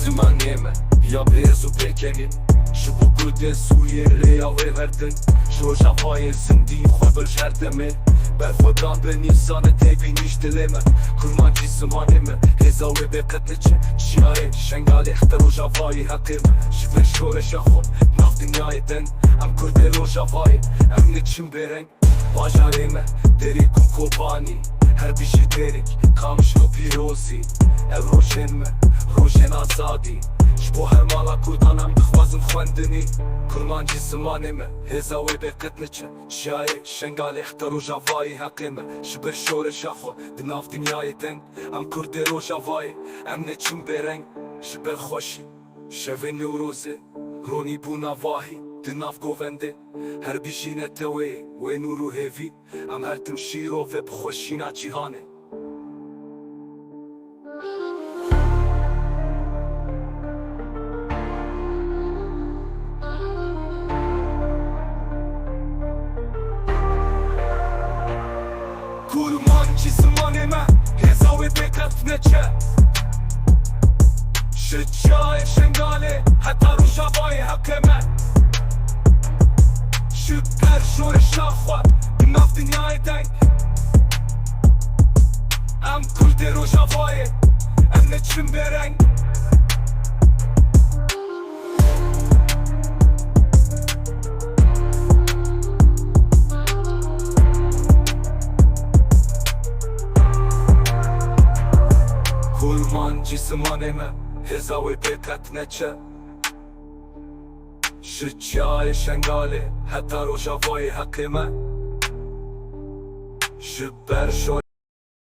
زمانيمه يا بيزو بيكني شبو قد سويري يا ويردن شو شفاي زندي خبر شردمه برفضان بني سانه تيبي نشتلمه kurmancı زمانيمه هزاوي بقتنچه شياي شنغالي اخترو شفاي حقيمه شفر شورش خود ناف dünyayden am kurder o şafayı am niçin bereng bajarime deri kum kurbani her bir şey derik kamış o pirozi ev roşen me roşen azadi şbo her mala kurdanam tıxvazım xwendini kurmancı زمانيمه هزاوي بقتنچه شياي شنغالي اخترو şafayı حقيمه شفر شورش خود ناف dünyayden am kurder o şafayı am niçin bereng شبر خوشی شوی نوروزه رونی بونا واهی دناف گوونده هر بیشینه توی و نورو هیوی ام هر تم شیرو و بخوشینا جیهانه kurmancı زمانيمه هزاوي بقتنچه شجاع شنغالي حتى رو شفاي حقيمه شبر شور الشخوة بناف dünyayden ام kurder o şafayı em niçin bereng kurmancı زمانيمه هزاوي بقتنچه شجاع شنغالي حتى رو شفاي حقيمه شبر شور